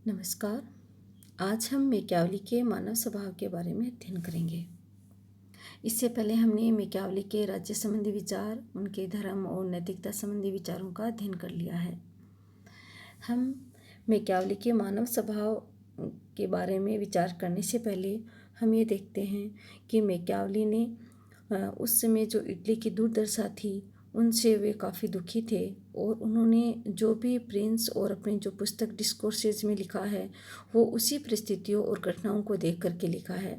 नमस्कार। आज हम मैकियावली के मानव स्वभाव के बारे में अध्ययन करेंगे। इससे पहले हमने मैकियावली के राज्य संबंधी विचार, उनके धर्म और नैतिकता संबंधी विचारों का अध्ययन कर लिया है। हम मैकियावली के मानव स्वभाव के बारे में विचार करने से पहले हम ये देखते हैं कि मैकियावली ने उस समय जो इटली की दुर्दशा थी उनसे वे काफ़ी दुखी थे और उन्होंने जो भी प्रिंस और अपनी जो पुस्तक डिस्कोर्सेज में लिखा है वो उसी परिस्थितियों और घटनाओं को देख करके लिखा है।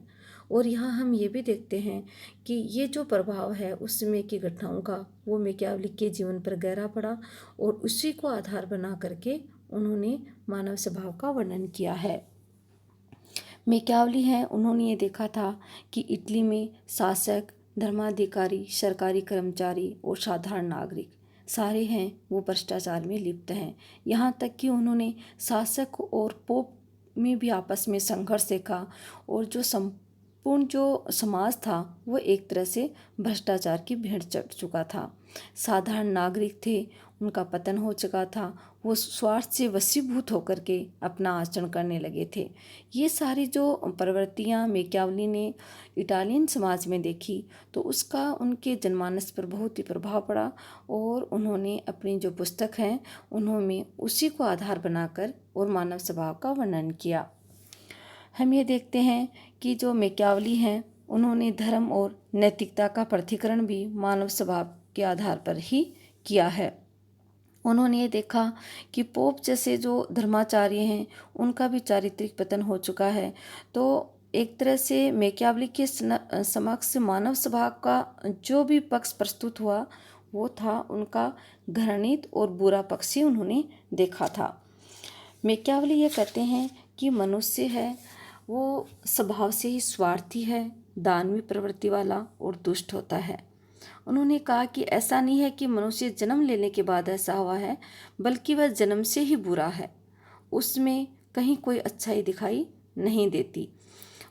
और यहाँ हम ये भी देखते हैं कि ये जो प्रभाव है उस समय की घटनाओं का वो मैकियावली के जीवन पर गहरा पड़ा और उसी को आधार बना करके उन्होंने मानव स्वभाव का वर्णन किया है। मैकियावली हैं, उन्होंने ये देखा था कि इटली में शासक, धर्माधिकारी, सरकारी कर्मचारी और साधारण नागरिक सारे हैं वो भ्रष्टाचार में लिप्त हैं। यहाँ तक कि उन्होंने शासक और पोप में भी आपस में संघर्ष देखा और जो संपूर्ण जो समाज था वो एक तरह से भ्रष्टाचार की भेंट चढ़ चुका था। साधारण नागरिक थे, उनका पतन हो चुका था, वो स्वार्थ से वशीभूत होकर के अपना आचरण करने लगे थे। ये सारी जो प्रवृत्तियाँ मैकियावली ने इटालियन समाज में देखी तो उसका उनके जनमानस पर बहुत ही प्रभाव पड़ा और उन्होंने अपनी जो पुस्तक हैं उन्होंने उसी को आधार बनाकर और मानव स्वभाव का वर्णन किया। हम ये देखते हैं कि जो मैकियावली हैं उन्होंने धर्म और नैतिकता का प्रथिकरण भी मानव स्वभाव के आधार पर ही किया है। उन्होंने ये देखा कि पोप जैसे जो धर्माचार्य हैं उनका भी चारित्रिक पतन हो चुका है, तो एक तरह से मैकियावली के समक्ष मानव स्वभाव का जो भी पक्ष प्रस्तुत हुआ वो था उनका घृणित और बुरा पक्ष ही उन्होंने देखा था। मैकियावली ये कहते हैं कि मनुष्य है वो स्वभाव से ही स्वार्थी है, दानवी प्रवृत्ति वाला और दुष्ट होता है। उन्होंने कहा कि ऐसा नहीं है कि मनुष्य जन्म लेने के बाद ऐसा हुआ है, बल्कि वह जन्म से ही बुरा है, उसमें कहीं कोई अच्छाई दिखाई नहीं देती।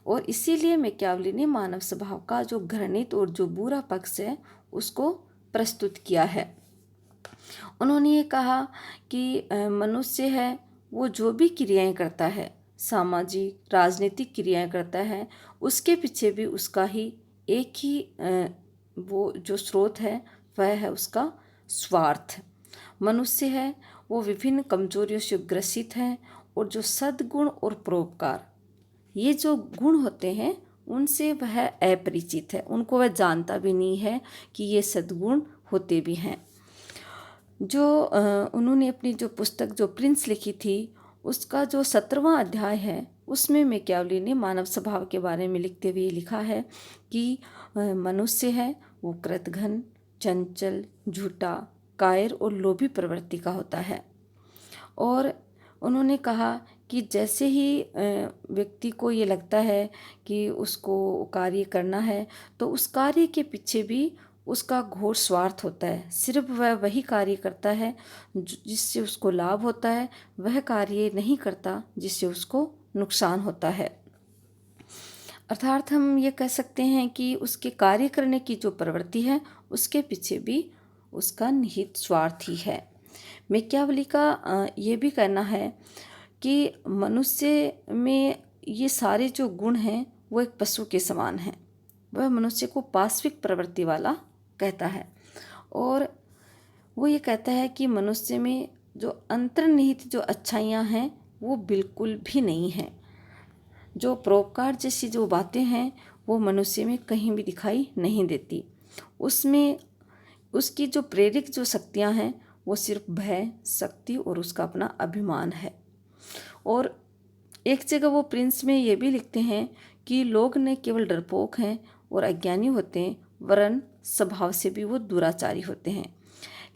और इसीलिए मैकियावली ने मानव स्वभाव का जो घृणित और जो बुरा पक्ष है उसको प्रस्तुत किया है। उन्होंने ये कहा कि मनुष्य है वो जो भी क्रियाएं करता है, सामाजिक राजनीतिक क्रियाएं करता है, उसके पीछे भी उसका ही एक ही वो जो स्रोत है वह है उसका स्वार्थ। मनुष्य है वो विभिन्न कमजोरियों से ग्रसित है और जो सद्गुण और परोपकार ये जो गुण होते हैं उनसे वह अपरिचित है, उनको वह जानता भी नहीं है कि ये सद्गुण होते भी हैं। जो उन्होंने अपनी जो पुस्तक जो प्रिंस लिखी थी उसका जो 17वां अध्याय है उसमें मैकियावली ने मानव स्वभाव के बारे में लिखते हुए लिखा है कि मनुष्य है वो कृतघ्न, चंचल, झूठा, कायर और लोभी प्रवृत्ति का होता है। और उन्होंने कहा कि जैसे ही व्यक्ति को ये लगता है कि उसको कार्य करना है तो उस कार्य के पीछे भी उसका घोर स्वार्थ होता है। सिर्फ वह वही कार्य करता है जिससे उसको लाभ होता है, वह कार्य नहीं करता जिससे उसको नुकसान होता है। अर्थात हम ये कह सकते हैं कि उसके कार्य करने की जो प्रवृत्ति है उसके पीछे भी उसका निहित स्वार्थ ही है। मैकियावली का ये भी कहना है कि मनुष्य में ये सारे जो गुण हैं वो एक पशु के समान हैं। वह मनुष्य को पाश्विक प्रवृत्ति वाला कहता है और वो ये कहता है कि मनुष्य में जो अंतर्निहित जो अच्छाइयाँ हैं वो बिल्कुल भी नहीं हैं। जो परोपकार जैसी जो बातें हैं वो मनुष्य में कहीं भी दिखाई नहीं देती। उसमें उसकी जो प्रेरक जो शक्तियाँ हैं वो सिर्फ भय, शक्ति और उसका अपना अभिमान है। और एक जगह वो प्रिंस में ये भी लिखते हैं कि लोग न केवल डरपोक हैं और अज्ञानी होते हैं, वरन स्वभाव से भी वो दुराचारी होते हैं।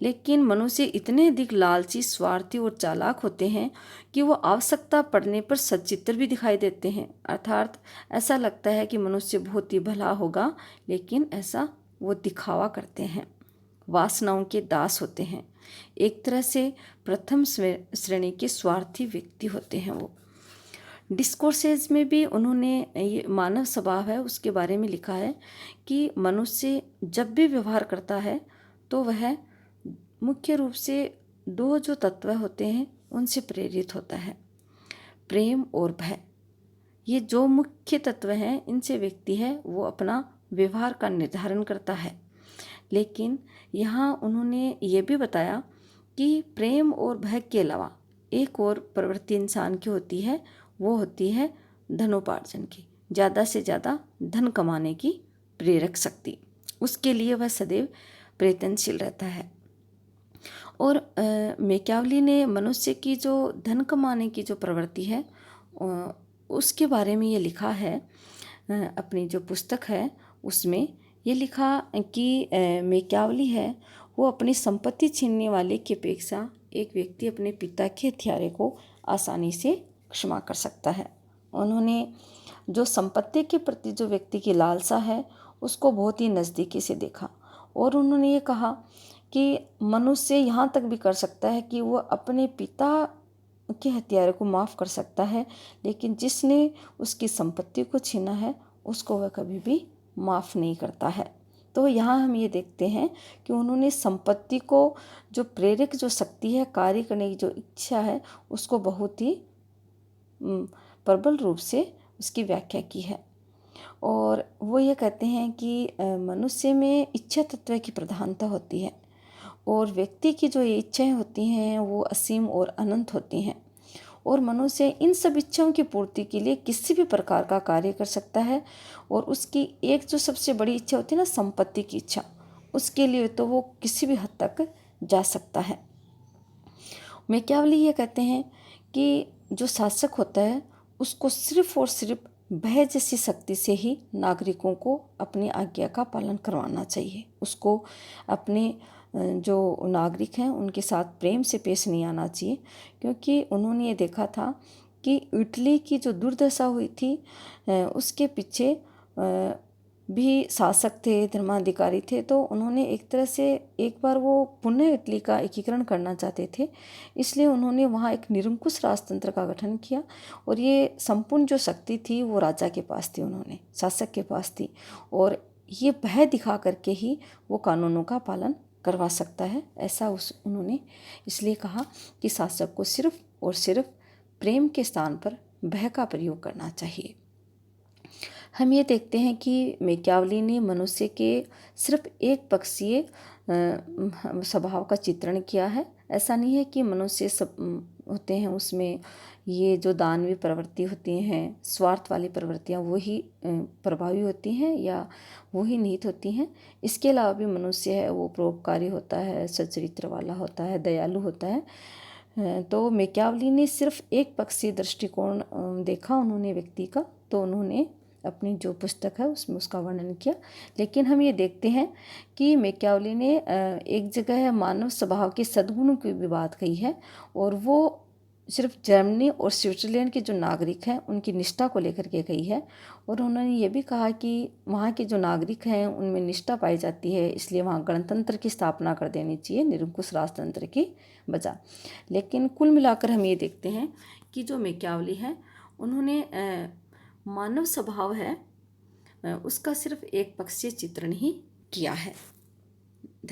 लेकिन मनुष्य इतने अधिक लालची, स्वार्थी और चालाक होते हैं कि वो आवश्यकता पड़ने पर सच्चित्र भी दिखाई देते हैं। अर्थात ऐसा लगता है कि मनुष्य बहुत ही भला होगा, लेकिन ऐसा वो दिखावा करते हैं। वासनाओं के दास होते हैं। एक तरह से प्रथम श्रेणी के स्वार्थी व्यक्ति होते हैं वो। डिस्कोर्सेज में भी उन्होंने ये मानव स्वभाव है उसके बारे में लिखा है कि मनुष्य जब भी व्यवहार करता है तो वह मुख्य रूप से दो जो तत्व होते हैं उनसे प्रेरित होता है। प्रेम और भय, ये जो मुख्य तत्व हैं, इनसे व्यक्ति है वो अपना व्यवहार का निर्धारण करता है। लेकिन यहाँ उन्होंने ये भी बताया कि प्रेम और भय के अलावा एक और प्रवृत्ति इंसान की होती है, वो होती है धनोपार्जन की, ज़्यादा से ज़्यादा धन कमाने की प्रेरक शक्ति। उसके लिए वह सदैव प्रयत्नशील रहता है। और मैकियावेली ने मनुष्य की जो धन कमाने की जो प्रवृत्ति है उसके बारे में ये लिखा है, अपनी जो पुस्तक है उसमें ये लिखा कि मैकियावेली है वो अपनी संपत्ति छीनने वाले की अपेक्षा एक व्यक्ति अपने पिता के हत्यारे को आसानी से क्षमा कर सकता है। उन्होंने जो संपत्ति के प्रति जो व्यक्ति की लालसा है उसको बहुत ही नज़दीकी से देखा, और उन्होंने ये कहा कि मनुष्य यहाँ तक भी कर सकता है कि वो अपने पिता के हत्यारे को माफ़ कर सकता है, लेकिन जिसने उसकी संपत्ति को छीना है उसको वह कभी भी माफ़ नहीं करता है। तो यहाँ हम ये देखते हैं कि उन्होंने संपत्ति को जो प्रेरक जो शक्ति है, कार्य करने की जो इच्छा है, उसको बहुत ही प्रबल रूप से उसकी व्याख्या की है। और वो ये कहते हैं कि मनुष्य में इच्छा तत्व की प्रधानता होती है, और व्यक्ति की जो ये इच्छाएं होती हैं वो असीम और अनंत होती हैं, और मनुष्य इन सब इच्छाओं की पूर्ति के लिए किसी भी प्रकार का कार्य कर सकता है। और उसकी एक जो सबसे बड़ी इच्छा होती है ना, संपत्ति की इच्छा, उसके लिए तो वो किसी भी हद तक जा सकता है। मैकियावेली ये कहते हैं कि जो शासक होता है उसको सिर्फ और सिर्फ भय जैसी शक्ति से ही नागरिकों को अपनी आज्ञा का पालन करवाना चाहिए। उसको अपने जो नागरिक हैं उनके साथ प्रेम से पेश नहीं आना चाहिए, क्योंकि उन्होंने ये देखा था कि इटली की जो दुर्दशा हुई थी उसके पीछे भी शासक थे, धर्माधिकारी थे, तो उन्होंने एक तरह से एक बार वो पुनः इटली का एकीकरण करना चाहते थे, इसलिए उन्होंने वहाँ एक निरंकुश राजतंत्र का गठन किया, और ये संपूर्ण जो शक्ति थी वो राजा के पास थी, उन्होंने शासक के पास थी, और ये भय दिखा करके ही वो कानूनों का पालन करवा सकता है, ऐसा उन्होंने इसलिए कहा कि शासक को सिर्फ और सिर्फ प्रेम के स्थान पर भय का प्रयोग करना चाहिए। हम ये देखते हैं कि मैकियावेली ने मनुष्य के सिर्फ एक पक्षीय स्वभाव का चित्रण किया है। ऐसा नहीं है कि मनुष्य सब होते हैं उसमें ये जो दानवीय प्रवृत्ति होती हैं, स्वार्थ वाली प्रवृत्तियाँ वही प्रभावी होती हैं या वही निहित होती हैं। इसके अलावा भी मनुष्य है वो परोपकारी होता है, सच्चरित्र वाला होता है, दयालु होता है। तो मैकियावेली ने सिर्फ एक पक्षीय दृष्टिकोण देखा उन्होंने व्यक्ति का, तो उन्होंने अपनी जो पुस्तक है उसमें उसका वर्णन किया। लेकिन हम ये देखते हैं कि मैकियावेली ने एक जगह है मानव स्वभाव के सद्गुणों की भी बात कही है, और वो सिर्फ जर्मनी और स्विट्ज़रलैंड के जो नागरिक हैं उनकी निष्ठा को लेकर के कही है। और उन्होंने ये भी कहा कि वहाँ के जो नागरिक हैं उनमें निष्ठा पाई जाती है, इसलिए वहाँ गणतंत्र की स्थापना कर देनी चाहिए निरंकुश राजतंत्र की बजाय। लेकिन कुल मिलाकर हम ये देखते हैं कि जो मैकियावेली है उन्होंने मानव स्वभाव है उसका सिर्फ एक पक्षीय चित्रण ही किया है।